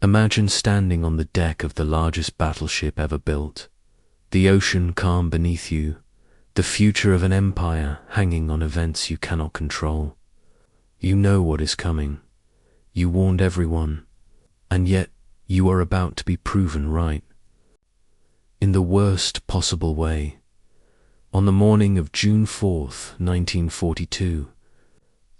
Imagine standing on the deck of the largest battleship ever built, the ocean calm beneath you, the future of an empire hanging on events you cannot control. You know what is coming. You warned everyone, and yet you are about to be proven right. In the worst possible way. On the morning of June 4th, 1942,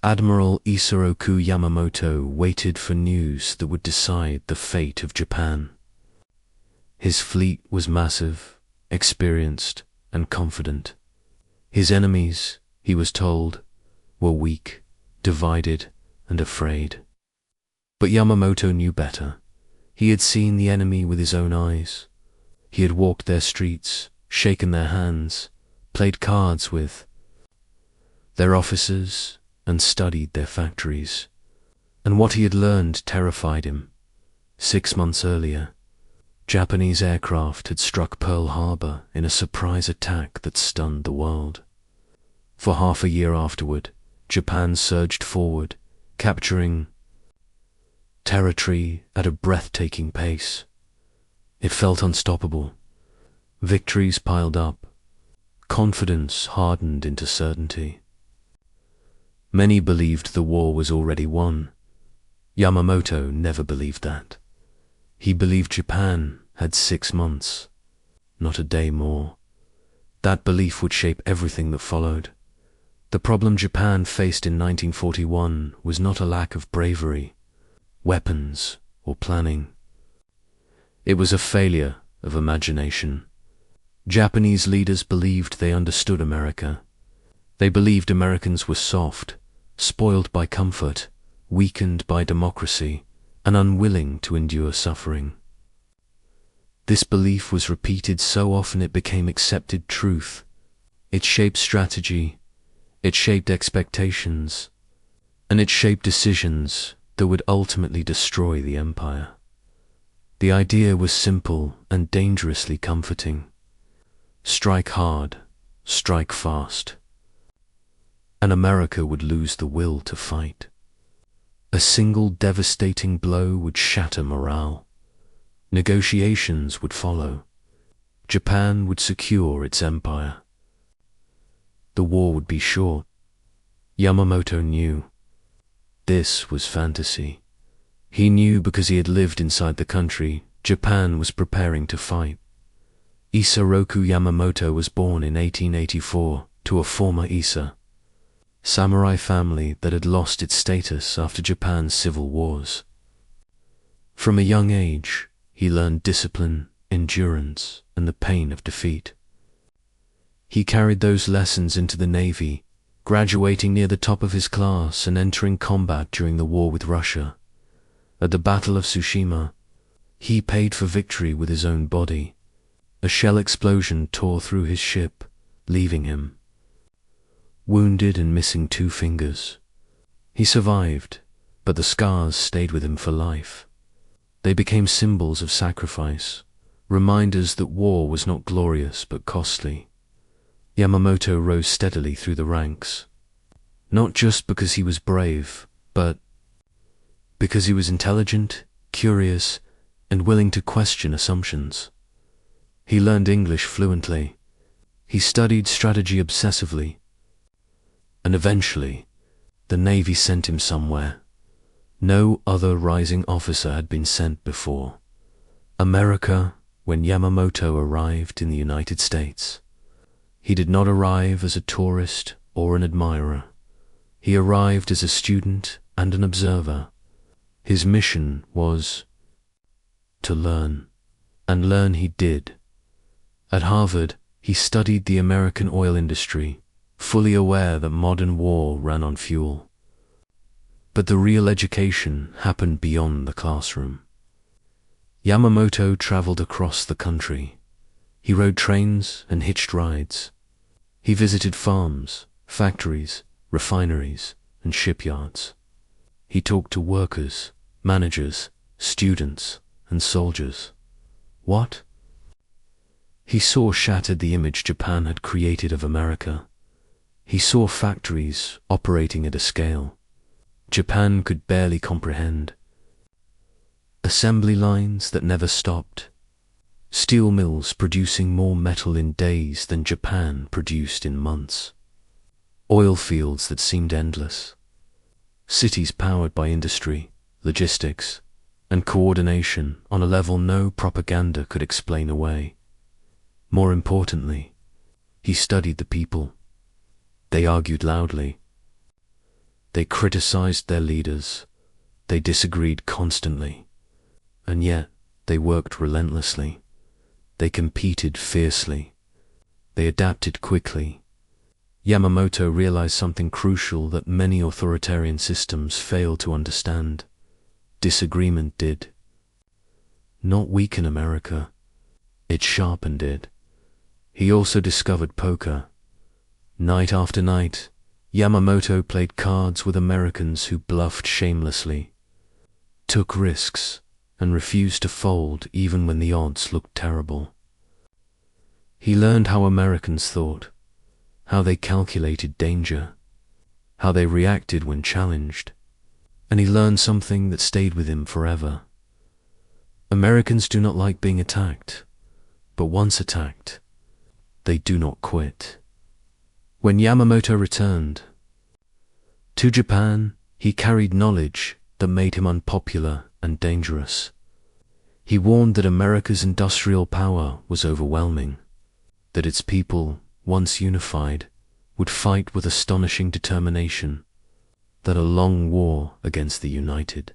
Admiral Isoroku Yamamoto waited for news that would decide the fate of Japan. His fleet was massive, experienced, and confident. His enemies, he was told, were weak, divided, and afraid. But Yamamoto knew better. He had seen the enemy with his own eyes. He had walked their streets, shaken their hands, played cards with their officers, and studied their factories. And what he had learned terrified him. 6 months earlier, Japanese aircraft had struck Pearl Harbor in a surprise attack that stunned the world. For half a year afterward, Japan surged forward, capturing territory at a breathtaking pace. It felt unstoppable. Victories piled up. Confidence hardened into certainty. Many believed the war was already won. Yamamoto never believed that. He believed Japan had 6 months, not a day more. That belief would shape everything that followed. The problem Japan faced in 1941 was not a lack of bravery, weapons, or planning. It was a failure of imagination. Japanese leaders believed they understood America. They believed Americans were soft, spoiled by comfort, weakened by democracy, and unwilling to endure suffering. This belief was repeated so often it became accepted truth. It shaped strategy, it shaped expectations, and it shaped decisions that would ultimately destroy the empire. The idea was simple and dangerously comforting. Strike hard, strike fast. And America would lose the will to fight. A single devastating blow would shatter morale. Negotiations would follow. Japan would secure its empire. The war would be short. Yamamoto knew. This was fantasy. He knew because he had lived inside the country Japan was preparing to fight. Isoroku Yamamoto was born in 1884 to a former Isa samurai family that had lost its status after Japan's civil wars. From a young age, he learned discipline, endurance, and the pain of defeat. He carried those lessons into the Navy, graduating near the top of his class and entering combat during the war with Russia. At the Battle of Tsushima, he paid for victory with his own body. A shell explosion tore through his ship, leaving him wounded and missing 2 fingers. He survived, but the scars stayed with him for life. They became symbols of sacrifice, reminders that war was not glorious but costly. Yamamoto rose steadily through the ranks, not just because he was brave, but because he was intelligent, curious, and willing to question assumptions. He learned English fluently. He studied strategy obsessively. And eventually, the Navy sent him somewhere. No other rising officer had been sent before. America, when Yamamoto arrived in the United States. He did not arrive as a tourist or an admirer. He arrived as a student and an observer. His mission was to learn, and learn he did. At Harvard, he studied the American oil industry, fully aware that modern war ran on fuel. But the real education happened beyond the classroom. Yamamoto traveled across the country. He rode trains and hitched rides. He visited farms, factories, refineries, and shipyards. He talked to workers, managers, students, and soldiers. What? He saw shattered the image Japan had created of America. He saw factories operating at a scale Japan could barely comprehend. A assembly lines that never stopped, steel mills producing more metal in days than Japan produced in months, oil fields that seemed endless, cities powered by industry, logistics, and coordination on a level no propaganda could explain away. More importantly, he studied the people. They argued loudly. They criticized their leaders. They disagreed constantly. And yet, they worked relentlessly. They competed fiercely. They adapted quickly. Yamamoto realized something crucial that many authoritarian systems fail to understand. Disagreement did not weaken America, it sharpened it. He also discovered poker. Night after night, Yamamoto played cards with Americans who bluffed shamelessly, took risks, and refused to fold even when the odds looked terrible. He learned how Americans thought, how they calculated danger, how they reacted when challenged, and he learned something that stayed with him forever. Americans do not like being attacked, but once attacked, they do not quit. When Yamamoto returned to Japan, he carried knowledge that made him unpopular and dangerous. He warned that America's industrial power was overwhelming, that its people, once unified, would fight with astonishing determination, that a long war against the United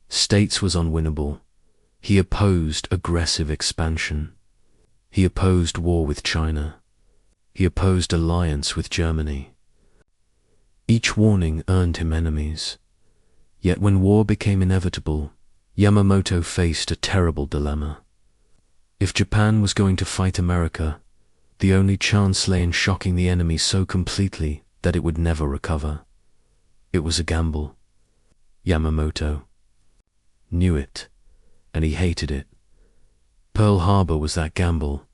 States was unwinnable. He opposed aggressive expansion. He opposed war with China. He opposed alliance with Germany. Each warning earned him enemies. Yet when war became inevitable, Yamamoto faced a terrible dilemma. If Japan was going to fight America, the only chance lay in shocking the enemy so completely that it would never recover. It was a gamble. Yamamoto knew it, and he hated it. Pearl Harbor was that gamble.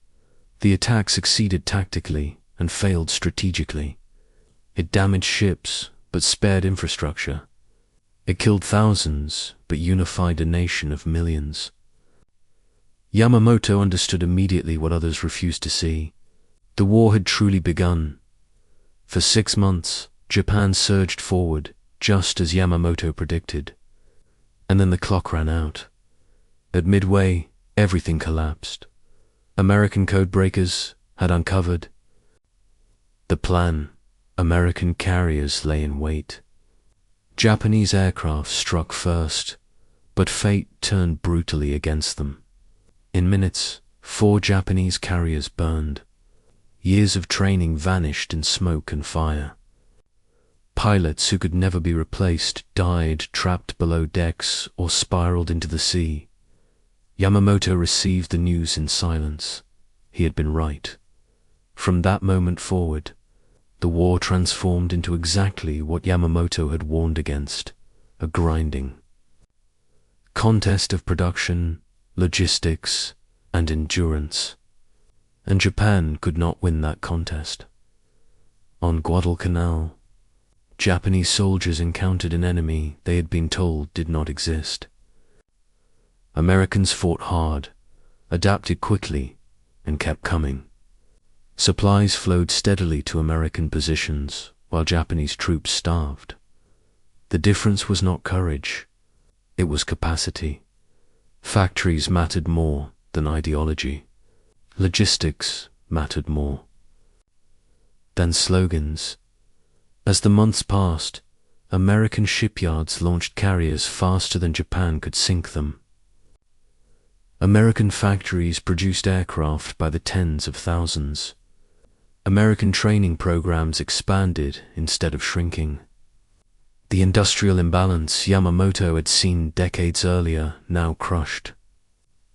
The attack succeeded tactically and failed strategically. It damaged ships, but spared infrastructure. It killed thousands, but unified a nation of millions. Yamamoto understood immediately what others refused to see. The war had truly begun. For 6 months, Japan surged forward, just as Yamamoto predicted. And then the clock ran out. At Midway, everything collapsed. American codebreakers had uncovered the plan. American carriers lay in wait. Japanese aircraft struck first, but fate turned brutally against them. In minutes, 4 Japanese carriers burned. Years of training vanished in smoke and fire. Pilots who could never be replaced died trapped below decks or spiraled into the sea. Yamamoto received the news in silence. He had been right. From that moment forward, the war transformed into exactly what Yamamoto had warned against, a grinding contest of production, logistics, and endurance. And Japan could not win that contest. On Guadalcanal, Japanese soldiers encountered an enemy they had been told did not exist. Americans fought hard, adapted quickly, and kept coming. Supplies flowed steadily to American positions, while Japanese troops starved. The difference was not courage, it was capacity. Factories mattered more than ideology. Logistics mattered more than slogans. As the months passed, American shipyards launched carriers faster than Japan could sink them. American factories produced aircraft by the tens of thousands. American training programs expanded instead of shrinking. The industrial imbalance Yamamoto had seen decades earlier now crushed.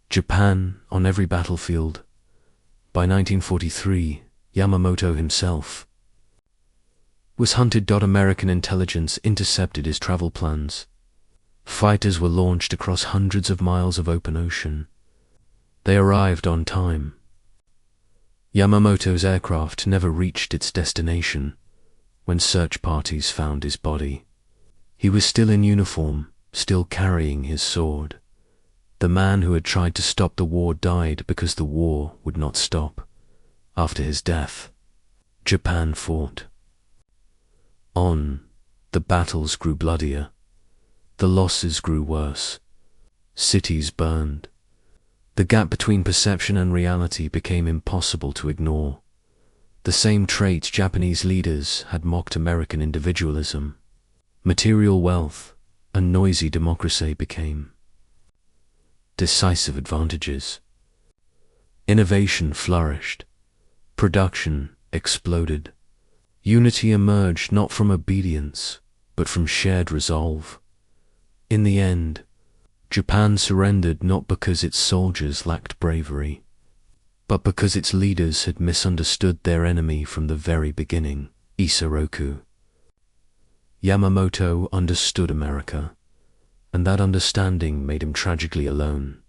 Japan on every battlefield. By 1943, Yamamoto himself was hunted. American intelligence intercepted his travel plans. Fighters were launched across hundreds of miles of open ocean. They arrived on time. Yamamoto's aircraft never reached its destination when search parties found his body. He was still in uniform, still carrying his sword. The man who had tried to stop the war died because the war would not stop. After his death, Japan fought. On, the battles grew bloodier. The losses grew worse. Cities burned. The gap between perception and reality became impossible to ignore. The same traits Japanese leaders had mocked American individualism. Material wealth and noisy democracy became decisive advantages. Innovation flourished. Production exploded. Unity emerged not from obedience, but from shared resolve. In the end, Japan surrendered not because its soldiers lacked bravery, but because its leaders had misunderstood their enemy from the very beginning. Isoroku Yamamoto understood America, and that understanding made him tragically alone.